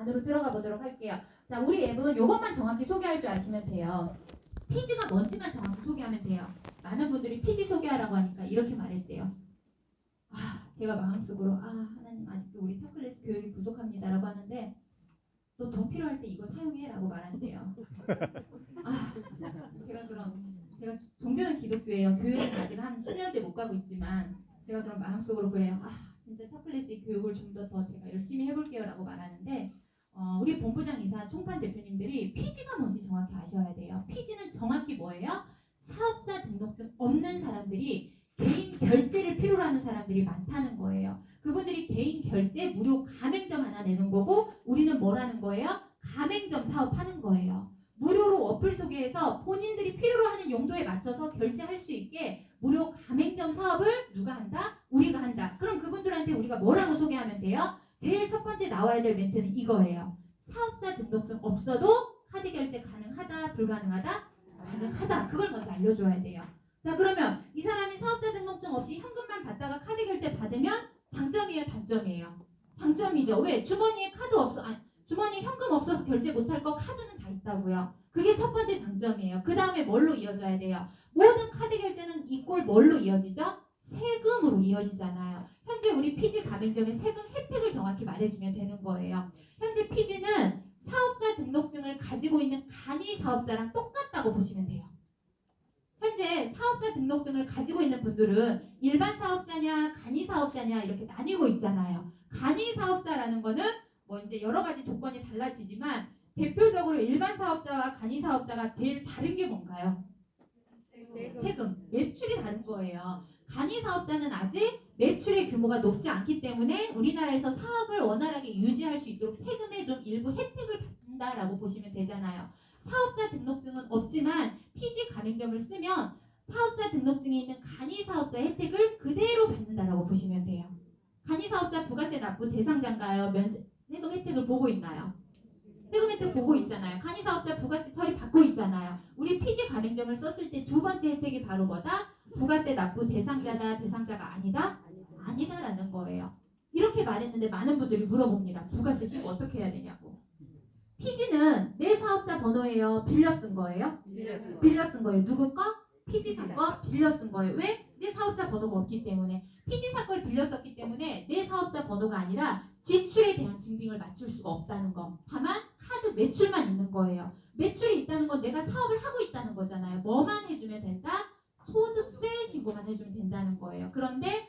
안으로 들어가 보도록 할게요. 자, 우리 앱은 이것만 정확히 소개할 줄 아시면 돼요. 피지가 뭔지만 정확히 소개하면 돼요. 많은 분들이 피지 소개하라고 하니까 이렇게 말했대요. 제가 마음속으로 하나님 아직도 우리 타클래스 교육이 부족합니다라고 하는데 너 돈 필요할 때 이거 사용해라고 말한대요. 제가 종교는 기독교예요. 교회는 아직 한 10년째 못 가고 있지만 제가 그런 마음속으로 그래요. 진짜 타클래스 교육을 좀 더 제가 열심히 해볼게요라고 말하는데 우리 본부장 이사 총판 대표님들이 피지가 뭔지 정확히 아셔야 돼요. 피지는 정확히 뭐예요? 사업자 등록증 없는 사람들이 개인 결제를 필요로 하는 사람들이 많다는 거예요. 그분들이 개인 결제 무료 가맹점 하나 내는 거고 우리는 뭐라는 거예요? 가맹점 사업하는 거예요. 무료로 어플 소개해서 본인들이 필요로 하는 용도에 맞춰서 결제할 수 있게 무료 가맹점 사업을 누가 한다? 우리가 한다. 그럼 그분들한테 우리가 뭐라고 소개하면 돼요? 제일 첫 번째 나와야 될 멘트는 이거예요. 사업자 등록증 없어도 카드 결제 가능하다? 불가능하다? 가능하다. 그걸 먼저 알려줘야 돼요. 자, 그러면 이 사람이 사업자 등록증 없이 현금만 받다가 카드 결제 받으면 장점이에요? 단점이에요? 장점이죠. 왜? 주머니에 현금 없어서 결제 못할 거 카드는 다 있다고요. 그게 첫 번째 장점이에요. 그 다음에 뭘로 이어져야 돼요? 모든 카드 결제는 이꼴 뭘로 이어지죠? 세금으로 이어지잖아요. 현재 우리 피지 가맹점의 세금 혜택을 정확히 말해주면 되는 거예요. 현재 피지는 사업자 등록증을 가지고 있는 간이 사업자랑 똑같다고 보시면 돼요. 현재 사업자 등록증을 가지고 있는 분들은 일반 사업자냐 간이 사업자냐 이렇게 나뉘고 있잖아요. 간이 사업자라는 거는 뭐 이제 여러 가지 조건이 달라지지만 대표적으로 일반 사업자와 간이 사업자가 제일 다른 게 뭔가요? 세금. 매출이 다른 거예요. 간이 사업자는 아직 매출의 규모가 높지 않기 때문에 우리나라에서 사업을 원활하게 유지할 수 있도록 세금의 좀 일부 혜택을 받는다라고 보시면 되잖아요. 사업자 등록증은 없지만 피지 가맹점을 쓰면 사업자 등록증에 있는 간이 사업자 혜택을 그대로 받는다라고 보시면 돼요. 간이 사업자 부가세 납부 대상자인가요? 세금 혜택을 보고 있나요? 세금 혜택 보고 있잖아요. 간이 사업자 부가세 처리 받고 있잖아요. 우리 피지 가맹점을 썼을 때 두 번째 혜택이 바로 뭐다? 부가세 납부 대상자다, 대상자가 아니다? 아니다라는 거예요. 이렇게 말했는데 많은 분들이 물어봅니다. 부가세 신고 어떻게 해야 되냐고. 피지는 내 사업자 번호예요? 빌려 쓴 거예요? 빌려 쓴 거예요. 누구 거? 피지사 거 빌려 쓴 거예요. 왜? 내 사업자 번호가 없기 때문에. 피지사 걸 빌려 썼기 때문에 내 사업자 번호가 아니라 지출에 대한 증빙을 맞출 수가 없다는 거. 다만 카드 매출만 있는 거예요. 매출이 있다는 건 내가 사업을 하고 있다는 거잖아요. 뭐만 해주면 된다? 소득세 신고만 해주면 된다는 거예요. 그런데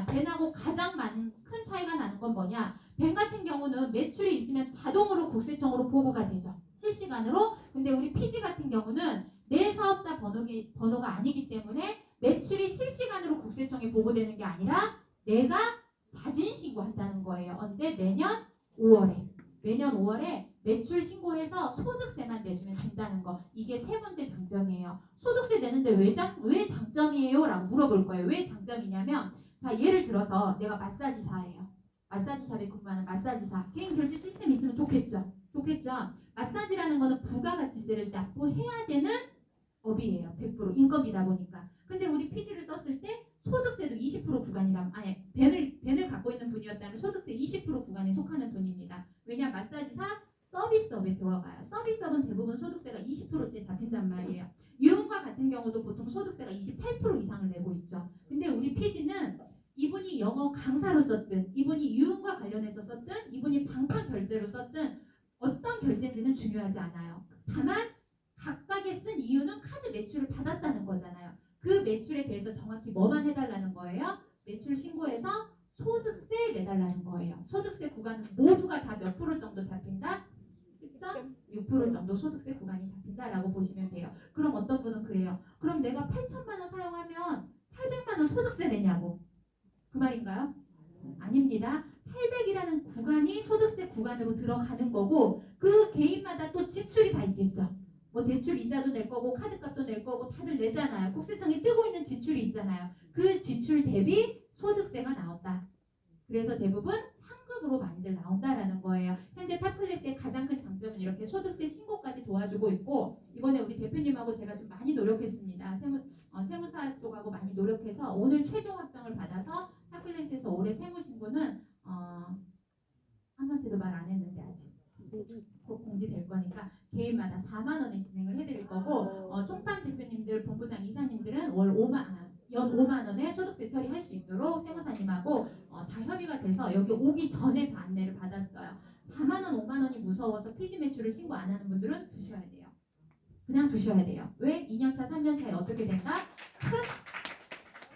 벤하고 가장 많은 큰 차이가 나는 건 뭐냐? 벤 같은 경우는 매출이 있으면 자동으로 국세청으로 보고가 되죠. 실시간으로. 근데 우리 피지 같은 경우는 내 사업자 번호가 아니기 때문에 매출이 실시간으로 국세청에 보고되는 게 아니라 내가 자진 신고한다는 거예요. 언제? 매년 5월에. 매년 5월에 매출 신고해서 소득세만 내주면 된다는 거. 이게 세 번째 장점이에요. 소득세 내는데 왜 장점이에요? 라고 물어볼 거예요. 왜 장점이냐면 자, 예를 들어서 내가 마사지사예요. 마사지샵에 근무하는 마사지사. 개인 결제 시스템이 있으면 좋겠죠. 마사지라는 거는 부가가치세를 납부해야 되는 업이에요. 100% 인건비다 보니까. 근데 우리 피지를 썼을 때 소득세도 20% 구간이라면 벤을 갖고 있는 분이었다면 소득세 20% 구간에 속하는 분입니다. 왜냐 마사지사 서비스업에 들어가요. 서비스업은 대부분 소득세가 20%대 잡힌단 말이에요. 유흥과 같은 경우도 보통 소득세가 28% 이상을 내고 있죠. 근데 우리 피지는 이분이 영어 강사로 썼든 이분이 유흥과 관련해서 썼든 이분이 방판 결제로 썼든 어떤 결제인지는 중요하지 않아요. 다만 각각의 쓴 이유는 카드 매출을 받았다는 거잖아요. 그 매출에 대해서 정확히 뭐만 해달라는 거예요? 매출 신고해서 소득세 내달라는 거예요. 소득세 구간은 모두가 다 몇 프로 정도 잡힌다? 10.6% 정도 소득세 구간이 잡힌다라고 보시면 돼요. 그럼 어떤 분은 그래요. 그럼 내가 8천만 원 사용하면 800만 원 소득세 내냐고. 그 말인가요? 아닙니다. 800이라는 구간이 소득세 구간으로 들어가는 거고 그 개인마다 또 지출이 다 있겠죠. 뭐 대출 이자도 낼 거고 카드값도 낼 거고 다들 내잖아요. 국세청이 뜨고 있는 지출이 있잖아요. 그 지출 대비 소득세가 나온다. 그래서 대부분 환급으로 많이들 나온다라는 거예요. 현재 탑클래스의 가장 큰 장점은 이렇게 소득세 신고까지 도와주고 있고 이번에 우리 대표님하고 제가 좀 많이 노력했습니다. 세무사 쪽하고 많이 노력해서 오늘 최종 확정을 받아서 탑클래스에서 올해 세무신고는 한 번째도 말 안 했는데 아직 교회마다 4만 원에 진행을 해드릴 거고 총판 대표님들, 본부장 이사님들은 연 5만 원에 소득세 처리할 수 있도록 세무사님하고 다 협의가 돼서 여기 오기 전에 다 안내를 받았어요. 4만 원, 5만 원이 무서워서 피지 매출을 신고 안 하는 분들은 두셔야 돼요. 그냥 두셔야 돼요. 왜? 2년차, 3년차에 어떻게 된다? 큰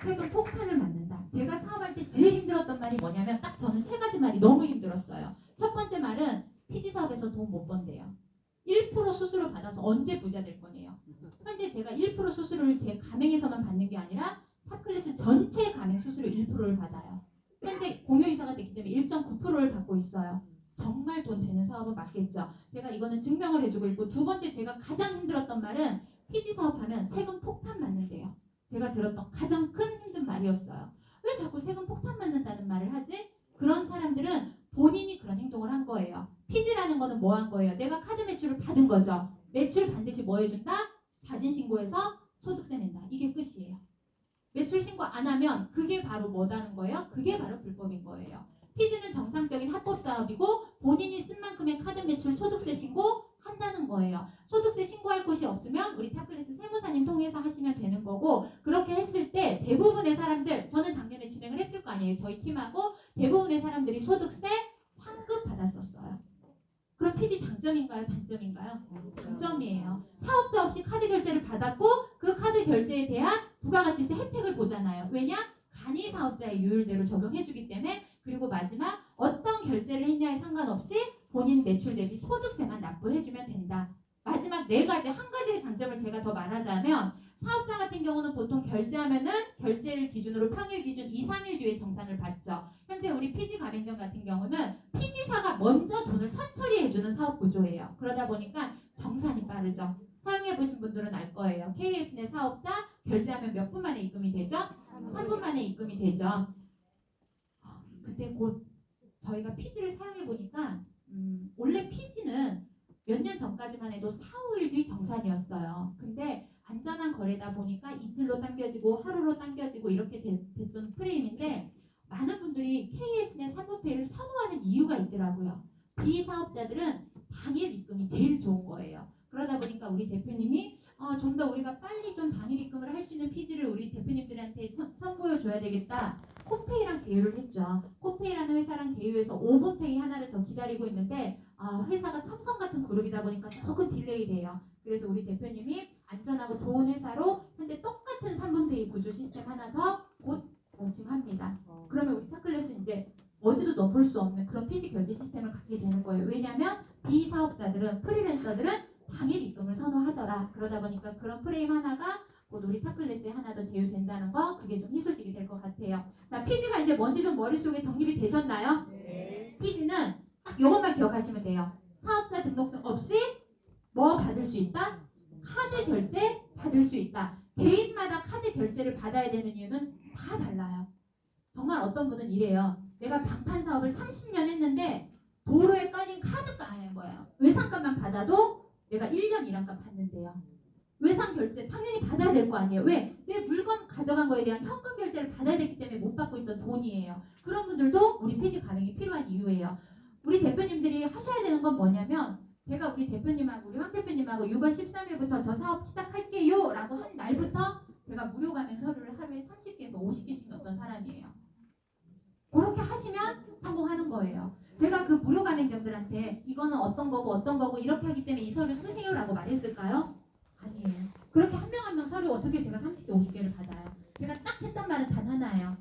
세금 폭탄을 맞는다. 제가 사업할 때 제일 힘들었던 말이 뭐냐면 딱 저는 세 가지 말이 너무 힘들었어요. 첫 번째 말은 피지 사업에서 돈 못 번대요. 1% 수수료 받아서 언제 부자 될 거네요. 현재 제가 1% 수수료를 제 가맹에서만 받는 게 아니라 탑클래스 전체 가맹 수수료 1%를 받아요. 현재 공유이사가 됐기 때문에 1.9%를 받고 있어요. 정말 돈 되는 사업은 맞겠죠. 제가 이거는 증명을 해주고 있고, 두 번째 제가 가장 힘들었던 말은 피지 사업하면 세금 폭탄 맞는데요. 제가 들었던 가장 큰 힘든 말이었어요. 왜 자꾸 세금 폭탄 맞는다는 말을 하지? 그런 사람들은 본인이 그런 행동을 한 거예요. 피지라는 거는 뭐 한 거예요? 내가 카드 매출을 받은 거죠. 매출 반드시 뭐 해준다? 자진 신고해서 소득세 낸다. 이게 끝이에요. 매출 신고 안 하면 그게 바로 뭐다는 거예요? 그게 바로 불법인 거예요. 피지는 정상적인 합법 사업이고 본인이 쓴 만큼의 카드 매출 소득세 신고 한다는 거예요. 소득세 신고할 곳이 없으면 우리 탑클래스 세무사님 통해서 하시면 되는 거고, 그렇게 했을 때 대부분의 사람들, 저는 작년에 진행을 했을 거 아니에요. 저희 팀하고 대부분의 사람들이 소득세 환급 받았었어요. 그럼 피지 장점인가요? 단점인가요? 장점이에요. 사업자 없이 카드 결제를 받았고 그 카드 결제에 대한 부가가치세 혜택을 보잖아요. 왜냐? 간이 사업자의 요율대로 적용해주기 때문에. 그리고 마지막 어떤 결제를 했냐에 상관없이 본인 매출 대비 소득세만 납부해주면 된다. 마지막 네 가지, 한 가지의 장점을 제가 더 말하자면, 사업자 같은 경우는 보통 결제하면은 결제일 기준으로 평일 기준 2, 3일 뒤에 정산을 받죠. 현재 우리 피지 가맹점 같은 경우는 피지사가 먼저 돈을 선처리해주는 사업 구조예요. 그러다 보니까 정산이 빠르죠. 사용해보신 분들은 알 거예요. KSnet 사업자 결제하면 몇 분 만에 입금이 되죠? 3분 만에 입금이 되죠. 그때 곧 저희가 피지를 사용해보니까 원래 피지는 몇 년 전까지만 해도 4, 5일 뒤 정산이었어요. 근데 안전한 거래다 보니까 이틀로 당겨지고 하루로 당겨지고 이렇게 됐던 프레임인데, 많은 분들이 KSnet 3분페이를 선호하는 이유가 있더라고요. 비사업자들은 당일 입금이 제일 좋은 거예요. 그러다 보니까 우리 대표님이 좀 더 우리가 빨리 좀 당일 입금을 할 수 있는 피지를 우리 대표님들한테 선보여줘야 되겠다. 코페이랑 제휴를 했죠. 코페이라는 회사랑 제휴해서 5분페이 하나를 더 기다리고 있는데 회사가 삼성 같은 그룹이다 보니까 조금 딜레이 돼요. 그래서 우리 대표님이 안전하고 좋은 회사로 현재 똑같은 3분페이 구조 시스템 하나 더 곧 론칭합니다. 그러면 우리 탑클래스 이제 어디도 넣어볼 수 없는 그런 피지 결제 시스템을 갖게 되는 거예요. 왜냐하면 비사업자들은, 프리랜서들은 당일 입금을 선호하더라. 그러다 보니까 그런 프레임 하나가 곧 우리 탑클래스에 하나 더 제휴된다는 거, 그게 좀 희소식이 될 것 같아요. 자, 피지가 이제 뭔지 좀 머릿속에 정립이 되셨나요? 네. 피지는 딱 이것만 기억하시면 돼요. 사업자 등록증 없이 뭐 받을 수 있다? 카드 결제 받을 수 있다. 개인마다 카드 결제를 받아야 되는 이유는 다 달라요. 정말 어떤 분은 이래요. 내가 방판 사업을 30년 했는데 도로에 깔린 카드가 아닌 거예요. 외상값만 받아도 내가 1년 일한값 받는데요. 외상 결제 당연히 받아야 될 거 아니에요. 왜? 내 물건 가져간 거에 대한 현금 결제를 받아야 되기 때문에 못 받고 있던 돈이에요. 그런 분들도 우리 피지 가맹이 필요한 이유예요. 우리 대표님들이 하셔야 되는 건 뭐냐면, 제가 우리 대표님하고 우리 황 대표님하고 6월 13일부터 저 사업 시작할게요 라고 한 날부터 제가 무료 가맹 서류를 하루에 30개에서 50개씩 넣었던 사람이에요. 그렇게 하시면 성공하는 거예요. 제가 그 무료 가맹점들한테 이거는 어떤 거고 이렇게 하기 때문에 이 서류 쓰세요 라고 말했을까요? 아니에요. 그렇게 한 명 한 명 서류 어떻게 제가 30개 50개를 받아요. 제가 딱 했던 말은 단 하나예요.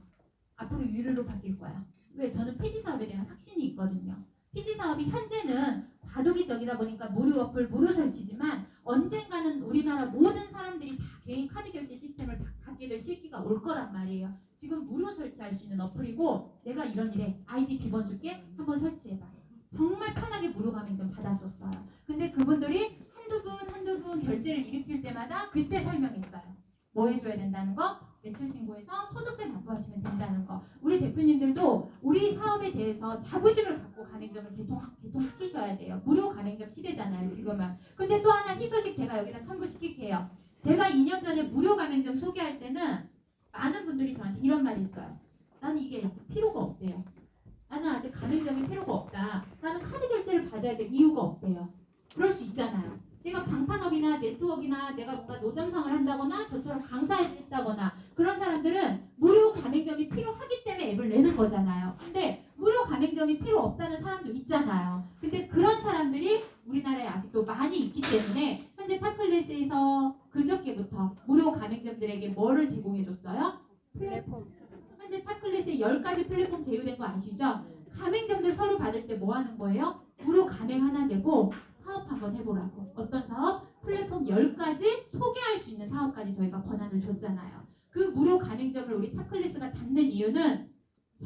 앞으로 유료로 바뀔 거야. 왜? 저는 피지 사업에 대한 확신이 있거든요. 피지 사업이 현재는 과도기적이다 보니까 무료 어플, 무료 설치지만 언젠가는 우리나라 모든 사람들이 다 개인 카드 결제 시스템을 갖게 될 시기가 올 거란 말이에요. 지금 무료 설치할 수 있는 어플이고, 내가 이런 일에 아이디 비번 줄게, 한번 설치해봐. 정말 편하게 무료 가맹점 받았었어요. 근데 그분들이 한두 분 결제를 일으킬 때마다 그때 설명했어요. 뭐 해줘야 된다는 거? 매출 신고해서 소득세 납부하시면 된다는 거. 우리 대표님들도 우리 사업에 대해서 자부심을 갖고 가맹점을 개통시키셔야 돼요. 무료 가맹점 시대잖아요, 지금은. 근데 또 하나 희소식 제가 여기다 첨부시킬게요. 제가 2년 전에 무료 가맹점 소개할 때는 많은 분들이 저한테 이런 말이 있어요. 나는 이게 필요가 없대요. 나는 아직 가맹점이 필요가 없다. 나는 카드 결제를 받아야 될 이유가 없대요. 그럴 수 있잖아요. 내가 방판업이나 네트워크나 내가 뭔가 노점상을 한다거나 저처럼 강사를 했다거나 그런 사람들은 무료 가맹점이 필요하기 때문에 앱을 내는 거잖아요. 근데 무료 가맹점이 필요 없다는 사람도 있잖아요. 근데 그런 사람들이 우리나라에 아직도 많이 있기 때문에 현재 타클래스에서 그저께부터 무료 가맹점들에게 뭐를 제공해줬어요? 플랫폼. 현재 타클래스에 10가지 플랫폼 제휴된 거 아시죠? 가맹점들 서류 받을 때 뭐 하는 거예요? 무료 가맹 하나 내고 사업 한번 해보라고. 어떤 사업? 플랫폼 10가지 소개할 수 있는 사업까지 저희가 권한을 줬잖아요. 그 무료 가맹점을 우리 타클래스가 담는 이유는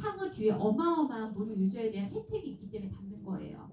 향후 뒤에 어마어마한 무료 유저에 대한 혜택이 있기 때문에 담는 거예요.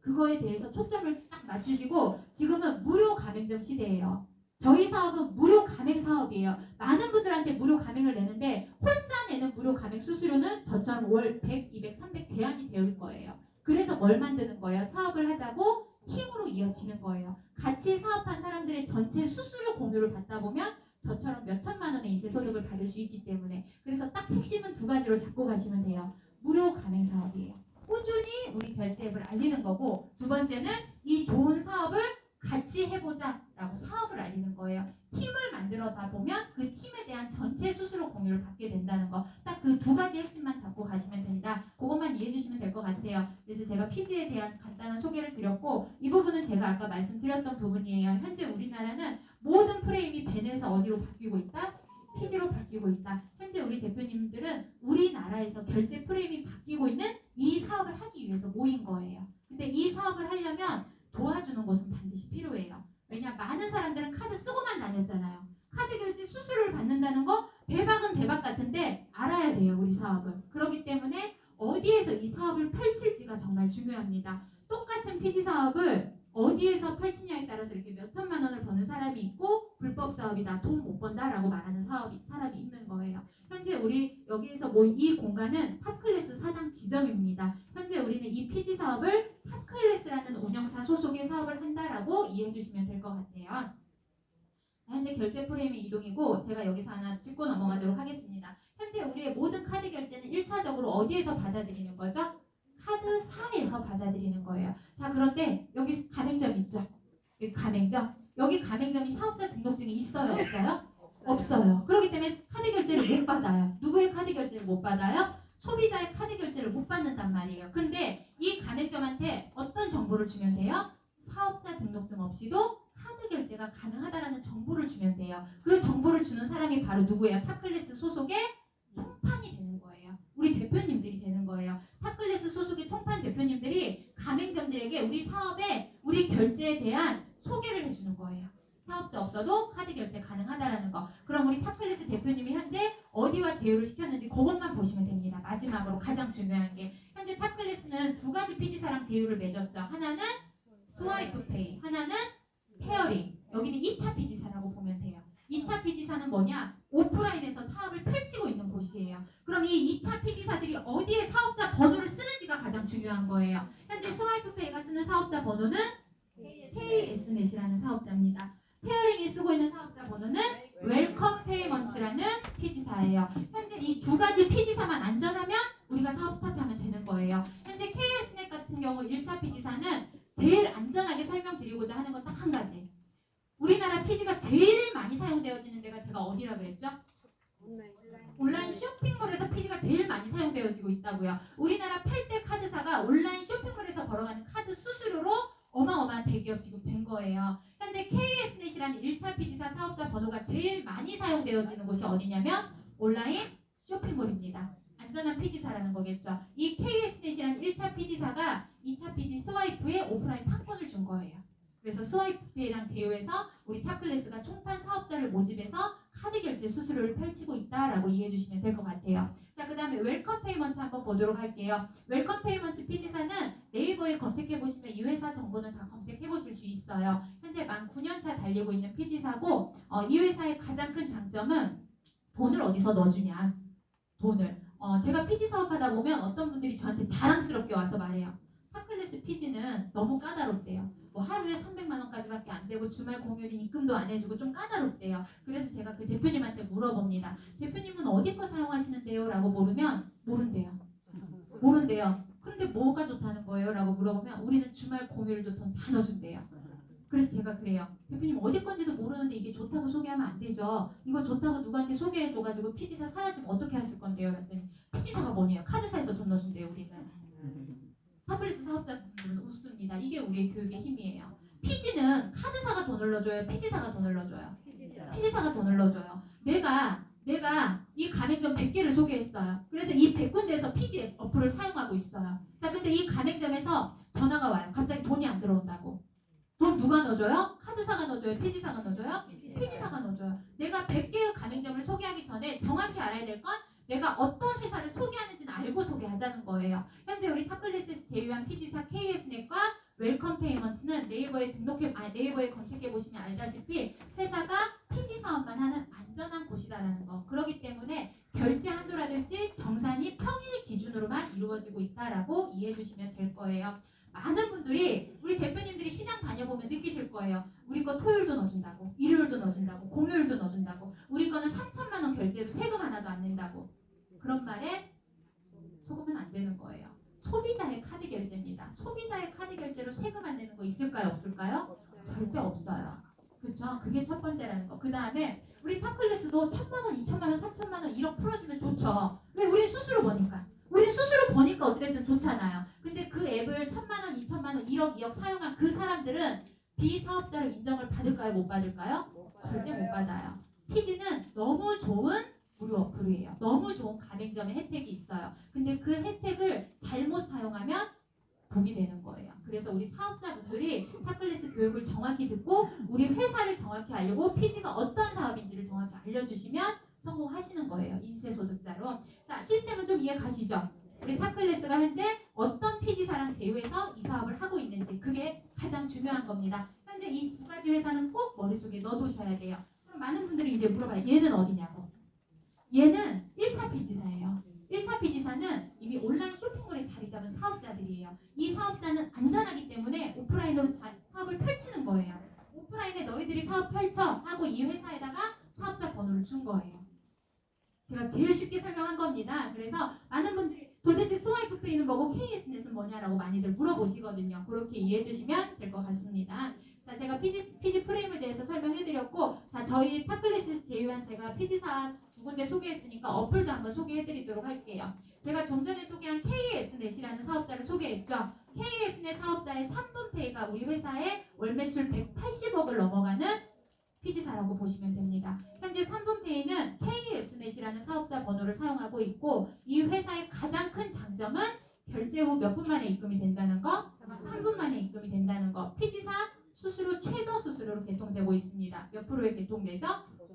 그거에 대해서 초점을 딱 맞추시고 지금은 무료 가맹점 시대예요. 저희 사업은 무료 가맹 사업이에요. 많은 분들한테 무료 가맹을 내는데 혼자 내는 무료 가맹 수수료는 저처럼 월 100, 200, 300 제한이 되어 거예요. 그래서 뭘 만드는 거예요? 사업을 하자고 팀으로 이어지는 거예요. 같이 사업한 사람들의 전체 수수료 공유를 받다 보면 저처럼 몇 천만 원의 인쇄 소득을 받을 수 있기 때문에 그래서 딱 핵심은 2가지로 잡고 가시면 돼요. 무료 가맹 사업이에요. 꾸준히 우리 결제 앱을 알리는 거고 두 번째는 이 좋은 사업을 같이 해보자 라고 사업을 알리는 거예요. 팀을 만들어다 보면 그 팀에 대한 전체 수수료 공유를 받게 된다는 거. 딱 그 2가지 핵심만 잡고 가시면 된다. 그것만 이해해 주시면 될 것 같아요. 그래서 제가 피지에 대한 간단한 소개를 드렸고 이 부분은 제가 아까 말씀드렸던 부분이에요. 현재 우리나라는 모든 프레임이 벤에서 어디로 바뀌고 있다? 피지로 바뀌고 있다. 현재 우리 대표님들은 우리나라에서 결제 프레임이 바뀌고 있는 이 사업을 하기 위해서 모인 거예요. 근데 이 사업을 하려면 도와주는 곳은 반드시 필요해요. 왜냐 많은 사람들은 카드 쓰고만 다녔잖아요. 카드 결제 수수료를 받는다는 거 대박은 대박 같은데 알아야 돼요. 우리 사업은. 그렇기 때문에 어디에서 이 사업을 펼칠지가 정말 중요합니다. 똑같은 피지 사업을 어디에서 펼치냐에 따라서 이렇게 몇 천만 원을 버는 사람이 있고 불법 사업이다 돈 못 번다라고 말하는 사람이 있는 거예요. 현재 우리 여기에서 모인 이 공간은 탑클래스 사장 지점입니다. 현재 우리는 이 피지 사업을 탑클래스라는 운영사 소속의 사업을 한다라고 이해해 주시면 될 것 같아요. 현재 결제 프레임의 이동이고 제가 여기서 하나 짚고 넘어가도록 하겠습니다. 현재 우리의 모든 카드 결제는 1차적으로 어디에서 받아들이는 거죠? 카드사에서 받아들이는 거예요. 자 그런데 여기 가맹점 있죠? 여기 가맹점. 여기 가맹점이 사업자 등록증이 있어요? 없어요? 없어요. 그렇기 때문에 카드 결제를 못 받아요. 누구의 카드 결제를 못 받아요? 소비자의 카드 결제를 못 받는단 말이에요. 근데 이 가맹점한테 어떤 정보를 주면 돼요? 사업자 등록증 없이도 카드 결제가 가능하다라는 정보를 주면 돼요. 그 정보를 주는 사람이 바로 누구예요? 탑클래스 소속의 총판이 되는 거예요. 우리 대표님들이 되는 거예요. 탑클래스 소속의 총판 대표님들이 가맹점들에게 우리 사업에 우리 결제에 대한 소개를 해주는 거예요. 사업자 없어도 카드 결제 가능하다라는 거. 그럼 우리 탑클래스 대표님이 현재 어디와 제휴를 시켰는지 그것만 보시면 됩니다. 마지막으로 가장 중요한 게 현재 탑클래스는 2가지 피지사랑 제휴를 맺었죠. 하나는 스와이프페이, 하나는 페어링. 여기는 2차 피지사라고 보면 돼요. 2차 피지사는 뭐냐? 오프라인에서 사업을 펼치고 있는 곳이에요. 그럼 이 2차 피지사들이 어디에 사업자 번호를 쓰는지가 가장 중요한 거예요. 현재 스와이프페이가 쓰는 사업자 번호는 KS넷이라는 사업자입니다. 페어링이 쓰고 있는 사업자 번호는 웰컴 페이먼츠라는 피지사예요. 현재 이 2가지 피지사만 안전하면 우리가 사업 스타트하면 되는 거예요. 현재 KS넷 같은 경우 1차 피지사는 제일 안전하게 설명드리고자 하는 건 딱 한 가지. 우리나라 피지가 제일 많이 사용되어지는 데가 제가 어디라 그랬죠? 온라인 쇼핑몰에서 피지가 제일 많이 사용되어지고 있다고요. 우리나라 8대 카드사가 온라인 쇼핑몰에서 벌어가는 카드 수수료로 어마어마한 대기업 지금 된 거예요. 현재 KS넷이라는 1차 피지사 사업자 번호가 제일 많이 사용되어지는 곳이 어디냐면 온라인 쇼핑몰입니다. 안전한 피지사라는 거겠죠. 이 KS넷이라는 1차 피지사가 2차 피지 스와이프에 오프라인 판권을 준 거예요. 그래서 스와이프페이랑 제휴해서 우리 탑클래스가 총판 사업자를 모집해서 카드 결제 수수료를 펼치고 있다라고 이해해 주시면 될 것 같아요. 자, 그 다음에 웰컴 페이먼트 한번 보도록 할게요. 웰컴 페이먼트 피지사는 네이버에 검색해 보시면 이 회사 정보는 다 검색해 보실 수 있어요. 현재 만 9년차 달리고 있는 피지사고 이 회사의 가장 큰 장점은 돈을 어디서 넣어주냐. 돈을. 제가 피지 사업하다 보면 어떤 분들이 저한테 자랑스럽게 와서 말해요. 탑클래스 피지는 너무 까다롭대요. 뭐 하루에 300만 원까지밖에 안 되고 주말 공휴일인 입금도 안 해주고 좀 까다롭대요. 그래서 제가 그 대표님한테 물어봅니다. 대표님은 어디 거 사용하시는데요? 라고 물으면 모른대요. 모른대요. 그런데 뭐가 좋다는 거예요? 라고 물어보면 우리는 주말 공휴일도 돈 다 넣어준대요. 그래서 제가 그래요. 대표님 어디 건지도 모르는데 이게 좋다고 소개하면 안 되죠. 이거 좋다고 누구한테 소개해줘가지고 피지사 사라지면 어떻게 하실 건데요? 그랬더니 피지사가 뭐냐요? 카드사에서 돈 넣어준대요 우리는. 타블릿 사업자분들은 웃습니다. 이게 우리의 교육의 힘이에요. 피지는 카드사가 돈을 넣어줘요? 피지사가 돈을 넣어줘요? 피지사가 돈을 넣어줘요. 내가 이 가맹점 100개를 소개했어요. 그래서 이 100군데에서 피지 어플을 사용하고 있어요. 자, 근데 이 가맹점에서 전화가 와요. 갑자기 돈이 안 들어온다고. 돈 누가 넣어줘요? 카드사가 넣어줘요? 피지사가 넣어줘요? 피지사가 넣어줘요. 내가 100개의 가맹점을 소개하기 전에 정확히 알아야 될 건 내가 어떤 회사를 소개하는지는 알고 소개하자는 거예요. 현재 우리 타블릿에서 제휴한 피지사 KS넷과 웰컴 페이먼트는 네이버에 검색해 보시면 알다시피 회사가 피지 사업만 하는 안전한 곳이다라는 거. 그렇기 때문에 결제 한도라든지 정산이 평일 기준으로만 이루어지고 있다라고 이해해 주시면 될 거예요. 많은 분들이 우리 대표님들이 시장 다녀보면 느끼실 거예요. 우리 거 토요일도 넣어준다고, 일요일도 넣어준다고, 공휴일도 넣어준다고, 우리 거는 3천만 원 결제도 세금 하나도 안 낸다고. 그런 말에 속으면 안 되는 거예요. 소비자의 카드 결제입니다. 소비자의 카드 결제로 세금 안 내는 거 있을까요? 없을까요? 절대 없어요. 그렇죠? 그게 첫 번째라는 거. 그 다음에 우리 탑클래스도 1,000만 원, 2천만 원, 3천만 원, 1억 풀어주면 좋죠. 왜? 우린 수수료 버니까. 우린 수수료 버니까 어찌됐든 좋잖아요. 근데 그 앱을 1,000만 원, 2천만 원, 1억, 2억 사용한 그 사람들은 비사업자로 인정을 받을까요? 못 받을까요? 절대 못 받아요. 피지는 너무 좋은 무료 어플이에요. 너무 좋은 가맹점의 혜택이 있어요. 근데 그 혜택을 잘못 사용하면 독이 되는 거예요. 그래서 우리 사업자분들이 타블릿 교육을 정확히 듣고 우리 회사를 정확히 알고 피지가 어떤 사업인지를 정확히 알려주시면 성공하시는 거예요. 인쇄소득자로. 자, 시스템은 좀 이해 가시죠? 우리 탑클래스가 현재 어떤 피지사랑 제휴해서 이 사업을 하고 있는지 그게 가장 중요한 겁니다. 현재 이 두 가지 회사는 꼭 머릿속에 넣어두셔야 돼요. 그럼 많은 분들이 이제 물어봐요. 얘는 어디냐고. 얘는 1차 피지사예요. 1차 피지사는 이미 온라인 쇼핑몰에 자리 잡은 사업자들이에요. 이 사업자는 안전하기 때문에 오프라인으로 사업을 펼치는 거예요. 오프라인에 너희들이 사업 펼쳐 하고 이 회사에다가 사업자 번호를 준 거예요. 제가 제일 쉽게 설명한 겁니다. 그래서 많은 분들이 도대체 스와이프페이는 뭐고 KS넷은 뭐냐라고 많이들 물어보시거든요. 그렇게 이해해 주시면 될 것 같습니다. 자, 제가 피지 프레임에 대해서 설명해드렸고, 자, 저희 타블릿에서 제휴한 제가 피지사 두 군데 소개했으니까 어플도 한번 소개해드리도록 할게요. 제가 좀 전에 소개한 KS넷이라는 사업자를 소개했죠. KS넷 사업자의 3분페이가 우리 회사의 월 매출 180억을 넘어가는 피지사라고 보시면 됩니다. 현재 3분페이는 KS넷이라는 사업자 번호를 사용하고 있고 이 회사의 가장 큰 장점은 결제 후 몇 분 만에 입금이 된다는 거, 3분 만에 입금이 된다는 거. 피지사 수수료 최저 수수료로 개통되고 있습니다. 몇 프로에 개통되죠?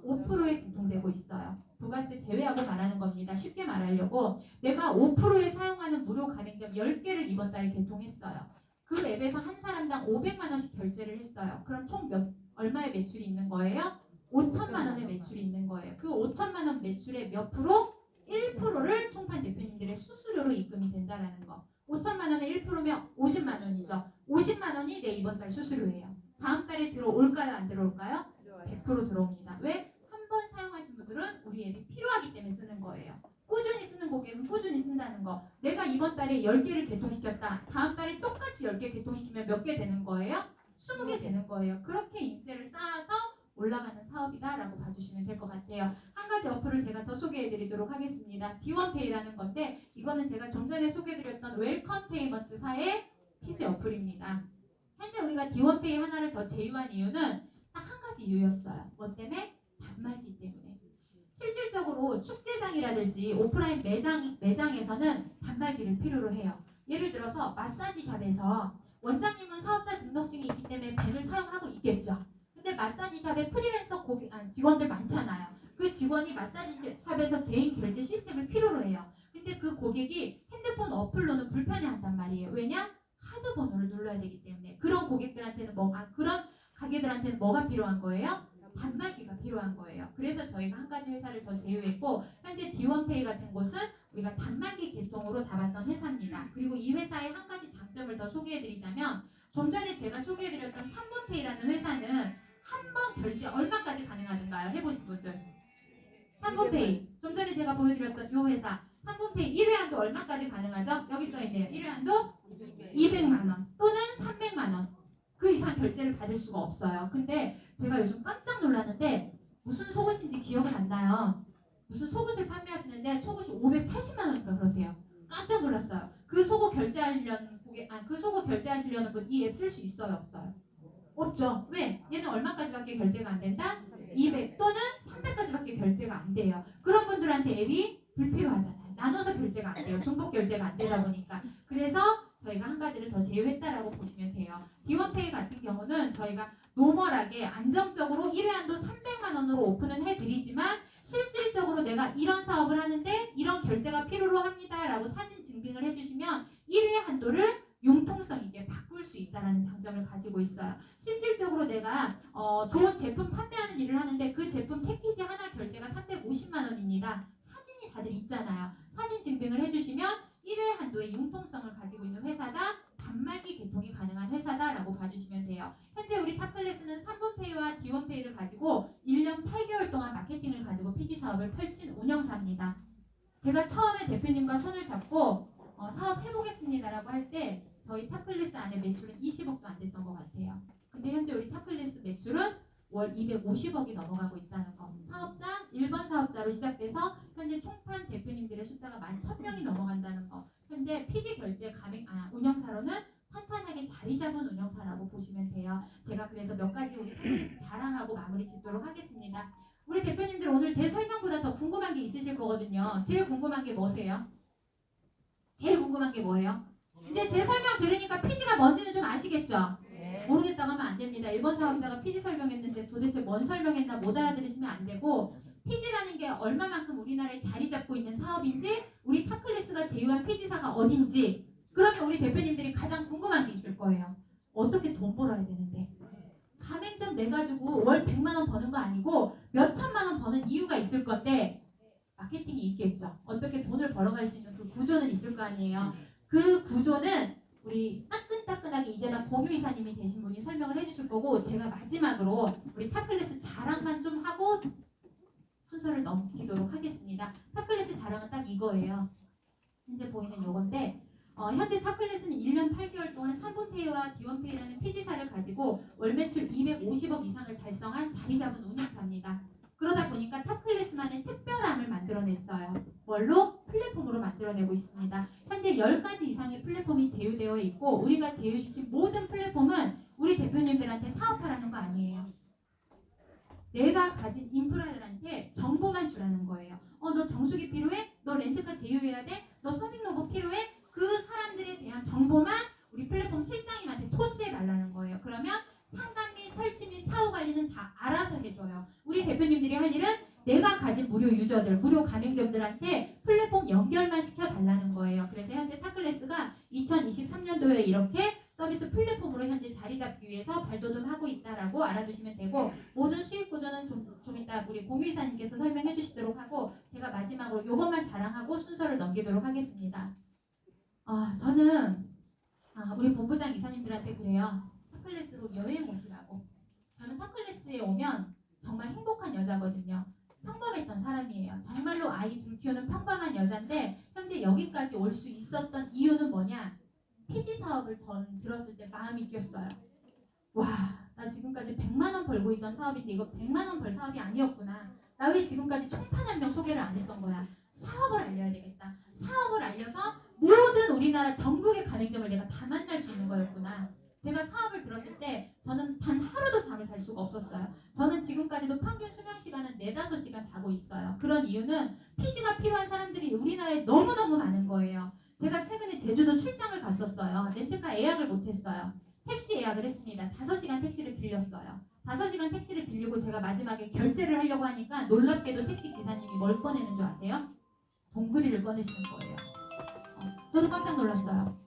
5%에 개통되고 있어요. 부가세 제외하고 말하는 겁니다. 쉽게 말하려고 내가 5%에 사용하는 무료 가맹점 10개를 이번 달에 개통했어요. 그 앱에서 한 사람당 500만 원씩 결제를 했어요. 그럼 총 얼마의 매출이 있는 거예요? 5천만 원의 매출이 있는 거예요. 그 5천만 원 매출의 몇 프로? 1%를 총판 대표님들의 수수료로 입금이 된다라는 거. 5천만 원의 1%면 50만 원이죠. 50만 원이 내 이번 달 수수료예요. 다음 달에 들어올까요? 안 들어올까요? 100% 들어옵니다. 왜? 한 번 사용하신 분들은 우리 앱이 필요하기 때문에 쓰는 거예요. 꾸준히 쓰는 고객은 꾸준히 쓴다는 거. 내가 이번 달에 10개를 개통시켰다. 다음 달에 똑같이 10개 개통시키면 몇 개 되는 거예요? 20개 되는 거예요. 그렇게 인세를 쌓아서 올라가는 사업이다라고 봐주시면 될 것 같아요. 한 가지 어플을 제가 더 소개해드리도록 하겠습니다. D1페이라는 건데 이거는 제가 좀 전에 소개해드렸던 웰컴 페이먼트사의 피지 어플입니다. 현재 우리가 D1페이 하나를 더 제휴한 이유는 딱 한 가지 이유였어요. 뭐 때문에? 단말기 때문에. 실질적으로 축제장이라든지 오프라인 매장에서는 단말기를 필요로 해요. 예를 들어서 마사지샵에서 원장님은 사업자 등록증이 있기 때문에 펜을 사용하고 있겠죠. 근데 마사지샵에 프리랜서 직원들 많잖아요. 그 직원이 마사지샵에서 개인 결제 시스템을 필요로 해요. 근데 그 고객이 핸드폰 어플로는 불편해한단 말이에요. 왜냐? 카드 번호를 눌러야 되기 때문에. 그런 고객들한테는 그런 가게들한테는 뭐가 필요한 거예요? 단말기가 필요한 거예요. 그래서 저희가 한 가지 회사를 더 제휴했고 현재 D1페이 같은 곳은 우리가 단말기 개통으로 잡았던 회사입니다. 그리고 이 회사의 한 가지 장점을 더 소개해드리자면 좀 전에 제가 소개해드렸던 3분페이라는 회사는 한 번 결제 얼마까지 가능하던가요? 해보신 분들. 3분페이. 좀 전에 제가 보여드렸던 이 회사 3분페이 1회 한도 얼마까지 가능하죠? 여기 써있네요. 1회 한도 200만 원 또는 300만 원. 그 이상 이상 결제를 받을 수가 없어요. 근데 제가 요즘 깜짝 놀랐는데 무슨 속옷인지 기억은 안 나요. 무슨 속옷을 판매하시는데 속옷이 580만 원인가 그렇대요. 깜짝 놀랐어요. 그 속옷 결제하려는 그 속옷 결제하시려는 분 이 앱 쓸 수 있어요, 없어요? 없죠. 왜? 얘는 얼마까지밖에 결제가 안 된다? 200 또는 300까지밖에 결제가 안 돼요. 그런 분들한테 앱이 불필요하잖아요. 나눠서 결제가 안 돼요. 중복 결제가 안 되다 보니까. 그래서 저희가 한 가지를 더 제휴했다라고 보시면 돼요. D1페이 같은 경우는 저희가 노멀하게 안정적으로 1회 한도 300만 원으로 오픈은 해드리지만 실질적으로 내가 이런 사업을 하는데 이런 결제가 필요로 합니다라고 사진 증빙을 해주시면 1회 한도를 융통성 있게 바꿀 수 있다는 장점을 가지고 있어요. 실질적으로 내가 좋은 제품 판매하는 일을 하는데 그 제품 패키지 하나 결제가 350만 원입니다. 사진이 다들 있잖아요. 사진 증빙을 해주시면 1회 한도의 융통성을 가지고 있는 회사다. 단말기 개통이 가능한 회사다라고 봐주시면 돼요. 현재 우리 탑클래스는 3분페이와 D1페이를 가지고 1년 8개월 동안 마케팅을 가지고 PG 사업을 펼친 운영사입니다. 제가 처음에 대표님과 손을 잡고 사업 해보겠습니다라고 할 때 저희 탑클래스 안에 매출은 20억도 안 됐던 것 같아요. 근데 현재 우리 탑클래스 매출은 월 250억이 넘어가고 있다는 거. 사업자 1번 사업자로 시작돼서 현재 총판 대표님들의 숫자가 11,000명이 넘어간다는 거. 현재 PG 결제 운영사로는 탄탄하게 자리 잡은 운영사라고 보시면 돼요. 제가 그래서 몇 가지 우리 탑클래스 자랑하고 마무리 짓도록 하겠습니다. 우리 대표님들 오늘 제 설명보다 더 궁금한 게 있으실 거거든요. 제일 궁금한 게 뭐세요? 제일 궁금한 게 뭐예요? 이제 제 설명 들으니까 PG가 뭔지는 좀 아시겠죠? 네. 모르겠다고 하면 안 됩니다. 1번 사업자가 PG 설명했는데 도대체 뭔 설명했나 못 알아들으시면 안 되고 PG라는 게 얼마만큼 우리나라에 자리 잡고 있는 사업인지 우리 탑클래스가 제휴한 PG사가 어딘지 그러면 우리 대표님들이 가장 궁금한 게 있을 거예요. 어떻게 돈 벌어야 되는데 가맹점 내가지고 월 100만 원 버는 거 아니고 몇 천만 원 버는 이유가 있을 건데 마케팅이 있겠죠. 어떻게 돈을 벌어갈 수 있는 그 구조는 있을 거 아니에요. 그 구조는 우리 따끈따끈하게 이제 막 공유이사님이 되신 분이 설명을 해주실 거고 제가 마지막으로 우리 탑클래스 자랑만 좀 하고 순서를 넘기도록 하겠습니다. 탑클래스 자랑은 딱 이거예요. 현재 보이는 요건데 현재 탑클래스는 1년 8개월 동안 3분페이와 D1페이라는 PG사를 가지고 월 매출 250억 이상을 달성한 자리 잡은 운영사입니다. 그러다 보니까 탑클래스만의 특별함을 만들어냈어요. 뭘로? 플랫폼으로 만들어내고 있습니다. 현재 10가지 이상의 플랫폼이 제휴되어 있고 우리가 제휴시킨 모든 플랫폼은 우리 대표님들한테 사업하라는 거 아니에요. 내가 가진 인프라들한테 정보만 주라는 거예요. 너 정수기 필요해? 너 렌트카 제휴해야 돼? 너 서빙로봇 필요해? 그 사람들에 대한 정보만 우리 플랫폼 실장님한테 토스해 달라는 거예요. 그러면 상담 및 설치 및 사후 관리는 다 알아서 해줘요. 우리 대표님들이 할 일은 내가 가진 무료 유저들, 무료 가맹점들한테 플랫폼 연결만 시켜달라는 거예요. 그래서 현재 탑클래스가 2023년도에 이렇게 서비스 플랫폼으로 현재 자리 잡기 위해서 발돋움하고 있다라고 알아두시면 되고 모든 수익 구조는 좀 이따 우리 공유이사님께서 설명해 주시도록 하고 제가 마지막으로 이것만 자랑하고 순서를 넘기도록 하겠습니다. 저는 우리 본부장 이사님들한테 그래요. 탑클래스로 여행 오시라고. 저는 탑클래스에 오면 정말 행복한 여자거든요. 평범했던 사람이에요. 정말로 아이 둘 키우는 평범한 여잔데 현재 여기까지 올 수 있었던 이유는 뭐냐? PG 사업을 전 들었을 때 마음이 뛰었어요. 와, 나 지금까지 100만 원 벌고 있던 사업인데 이거 100만 원 벌 사업이 아니었구나. 나 왜 지금까지 총판 한 명 소개를 안 했던 거야? 사업을 알려야 되겠다. 사업을 알려서 모든 우리나라 전국의 가맹점을 내가 다 만날 수 있는 거였구나. 제가 사업을 들었을 때 저는 단 하루도 잠을 잘 수가 없었어요. 저는 지금까지도 평균 수면 시간은 4-5시간 자고 있어요. 그런 이유는 PG가 필요한 사람들이 우리나라에 너무너무 많은 거예요. 제가 최근에 제주도 출장을 갔었어요. 렌트카 예약을 못했어요. 택시 예약을 했습니다. 5시간 택시를 빌렸어요. 5시간 택시를 빌리고 제가 마지막에 결제를 하려고 하니까 놀랍게도 택시 기사님이 뭘 꺼내는 줄 아세요? 동그리를 꺼내시는 거예요. 저도 깜짝 놀랐어요.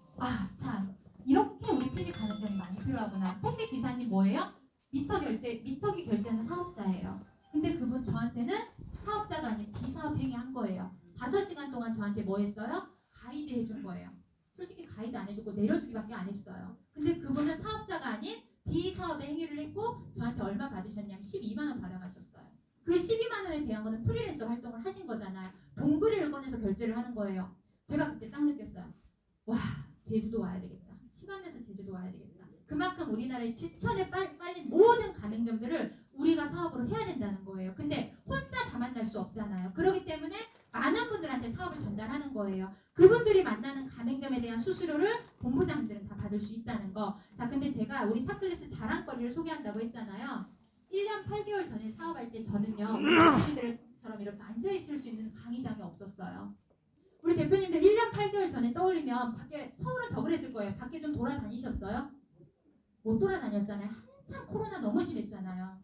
참 이렇게 우리 PG 가맹점이 많이 필요하구나. 택시 기사님 뭐예요? 미터기 결제하는 사업자예요. 근데 그분 저한테는 사업자가 아닌 비사업 행위 한 거예요. 5시간 동안 저한테 뭐 했어요? 가이드 해준 거예요. 솔직히 가이드 안 해주고 내려주기밖에 안 했어요. 근데 그분은 사업자가 아닌 비사업의 행위를 했고 저한테 얼마 받으셨냐면 12만 원 받아가셨어요. 그 12만 원에 대한 거는 프리랜서 활동을 하신 거잖아요. 동그리를 꺼내서 결제를 하는 거예요. 제가 그때 딱 느꼈어요. 와, 제주도 와야 되겠다. 시간 내서 제주도 와야 되겠다. 그만큼 우리나라의 지천에 깔린 모든 가맹점들을 우리가 사업으로 해야 된다는 거예요. 근데 혼자 다 만날 수 없잖아요. 그렇기 때문에 많은 분들한테 사업을 전달하는 거예요. 그분들이 만나는 가맹점에 대한 수수료를 본부장님들은 다 받을 수 있다는 거. 자, 근데 제가 우리 탑클래스 자랑거리를 소개한다고 했잖아요. 1년 8개월 전에 사업할 때 저는요, 우리 대표님들처럼 이렇게 앉아있을 수 있는 강의장이 없었어요. 우리 대표님들 1년 8개월 전에 떠올리면 밖에, 서울은 더 그랬을 거예요. 밖에 좀 돌아다니셨어요? 못 돌아다녔잖아요. 한참 코로나 너무 심했잖아요.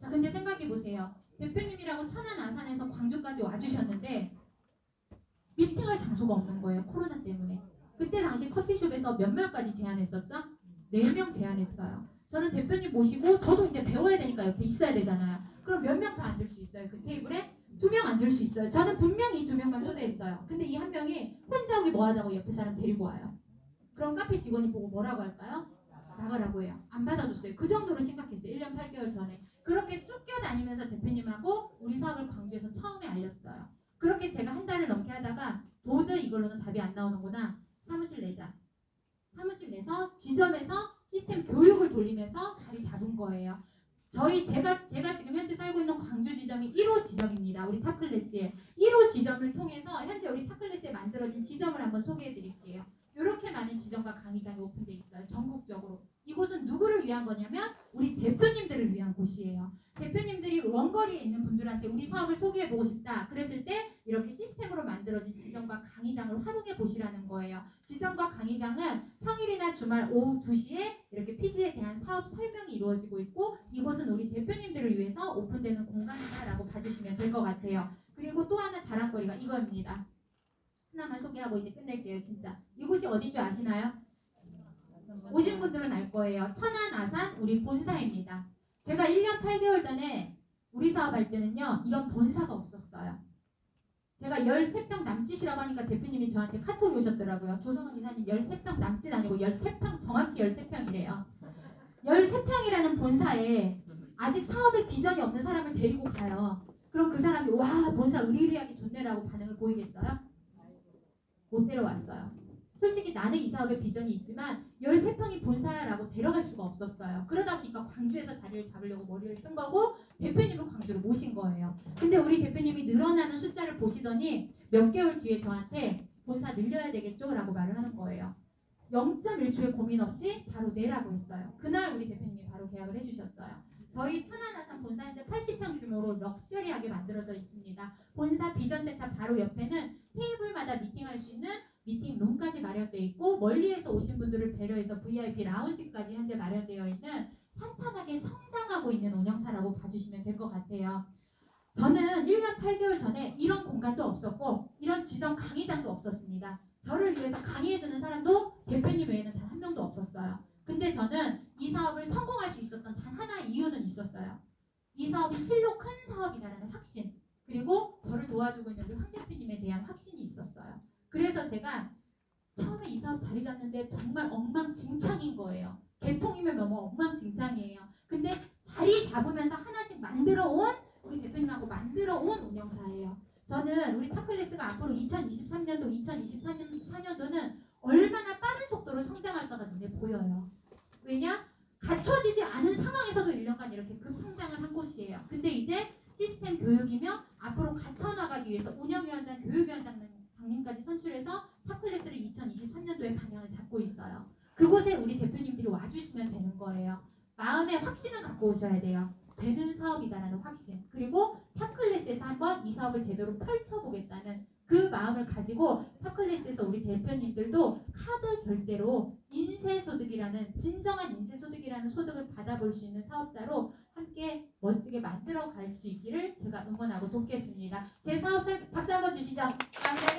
자, 근데 생각해보세요. 대표님이라고 천안 아산에서 광주까지 와주셨는데 미팅할 장소가 없는 거예요. 코로나 때문에. 그때 당시 커피숍에서 몇 명까지 제안했었죠? 4명 제안했어요. 저는 대표님 모시고 저도 이제 배워야 되니까 옆에 있어야 되잖아요. 그럼 몇 명 더 앉을 수 있어요? 그 테이블에? 2명 앉을 수 있어요. 저는 분명히 2명만 초대했어요. 근데 이 한 명이 혼자 오기 뭐하다고 옆에 사람 데리고 와요. 그럼 카페 직원이 보고 뭐라고 할까요? 나가라고 해요. 안 받아줬어요. 그 정도로 심각했어요. 1년 8개월 전에. 그렇게 쫓겨다니면서 대표님하고 우리 사업을 광주에서 처음에 알렸어요. 그렇게 제가 한 달을 넘게 하다가 도저히 이걸로는 답이 안 나오는구나. 사무실 내자. 사무실 내서 지점에서 시스템 교육을 돌리면서 자리 잡은 거예요. 제가 지금 현재 살고 있는 광주 지점이 1호 지점입니다. 우리 탑클래스에 1호 지점을 통해서 현재 우리 탑클래스에 만들어진 지점을 한번 소개해 드릴게요. 이렇게 많은 지점과 강의장이 오픈돼 있어요. 전국적으로. 이곳은 누구를 위한 거냐면 우리 대표님들을 위한 곳이에요. 대표님들이 원거리에 있는 분들한테 우리 사업을 소개해보고 싶다. 그랬을 때 이렇게 시스템으로 만들어진 지점과 강의장을 활용해 보시라는 거예요. 지점과 강의장은 평일이나 주말 오후 2시에 이렇게 피지에 대한 사업 설명이 이루어지고 있고 이곳은 우리 대표님들을 위해서 오픈되는 공간이다라고 봐주시면 될 것 같아요. 그리고 또 하나 자랑거리가 이거입니다. 하나만 소개하고 이제 끝낼게요. 진짜. 이곳이 어딘 줄 아시나요? 오신 분들은 알 거예요. 천안 아산 우리 본사입니다. 제가 1년 8개월 전에 우리 사업할 때는요. 이런 본사가 없었어요. 제가 13평 남짓이라고 하니까 대표님이 저한테 카톡이 오셨더라고요. 조성원 이사님 13평 남짓 아니고 13평 정확히 13평이래요. 13평이라는 본사에 아직 사업의 비전이 없는 사람을 데리고 가요. 그럼 그 사람이 와 본사 의리의리하게 좋네라고 반응을 보이겠어요? 못 데려왔어요. 솔직히 나는 이 사업에 비전이 있지만 13평이 본사라고 데려갈 수가 없었어요. 그러다 보니까 광주에서 자리를 잡으려고 머리를 쓴 거고 대표님을 광주로 모신 거예요. 근데 우리 대표님이 늘어나는 숫자를 보시더니 몇 개월 뒤에 저한테 본사 늘려야 되겠죠? 라고 말을 하는 거예요. 0.1초의 고민 없이 바로 내라고 했어요. 그날 우리 대표님이 바로 계약을 해주셨어요. 저희 천안아산 본사 현재 80평 규모로 럭셔리하게 만들어져 있습니다. 본사 비전센터 바로 옆에는 테이블마다 미팅할 수 있는 미팅룸까지 마련되어 있고 멀리에서 오신 분들을 배려해서 VIP 라운지까지 현재 마련되어 있는 탄탄하게 성장하고 있는 운영사라고 봐주시면 될 것 같아요. 저는 1년 8개월 전에 이런 공간도 없었고 이런 지점 강의장도 없었습니다. 저를 위해서 강의해주는 사람도 대표님 외에는 단 한 명도 없었어요. 근데 저는 이 사업을 성공할 수 있었던 단 하나의 이유는 있었어요. 이 사업이 실로 큰 사업이다라는 확신, 그리고 저를 도와주고 있는 우리 황 대표님에 대한 확신이 있었어요. 그래서 제가 처음에 이 사업 자리 잡는데 정말 엉망진창인 거예요. 개통이면 너무 엉망진창이에요. 근데 자리 잡으면서 하나씩 만들어 온 우리 대표님하고 만들어 온 운영사예요. 저는 우리 탑클래스가 앞으로 2023년도, 2024년도는 얼마나 빠른 속도로 성장할까가 눈에 보여요. 왜냐? 갖춰지지 않은 상황에서도 1년간 이렇게 급성장을 한 곳이에요. 근데 이제 시스템 교육이며 앞으로 갖춰나가기 위해서 운영위원장, 교육위원장님까지 선출해서 탑클래스를 2023년도에 방향을 잡고 있어요. 그곳에 우리 대표님들이 와주시면 되는 거예요. 마음의 확신을 갖고 오셔야 돼요. 되는 사업이다라는 확신, 그리고 탑클래스에서 한번 이 사업을 제대로 펼쳐보겠다는 그 마음을 가지고 탑클래스에서 우리 대표님들도 카드 결제로 인세소득이라는 진정한 인세소득이라는 소득을 받아볼 수 있는 사업자로 함께 멋지게 만들어 갈 수 있기를 제가 응원하고 돕겠습니다. 제 사업자 박수 한번 주시죠. 감사합니다.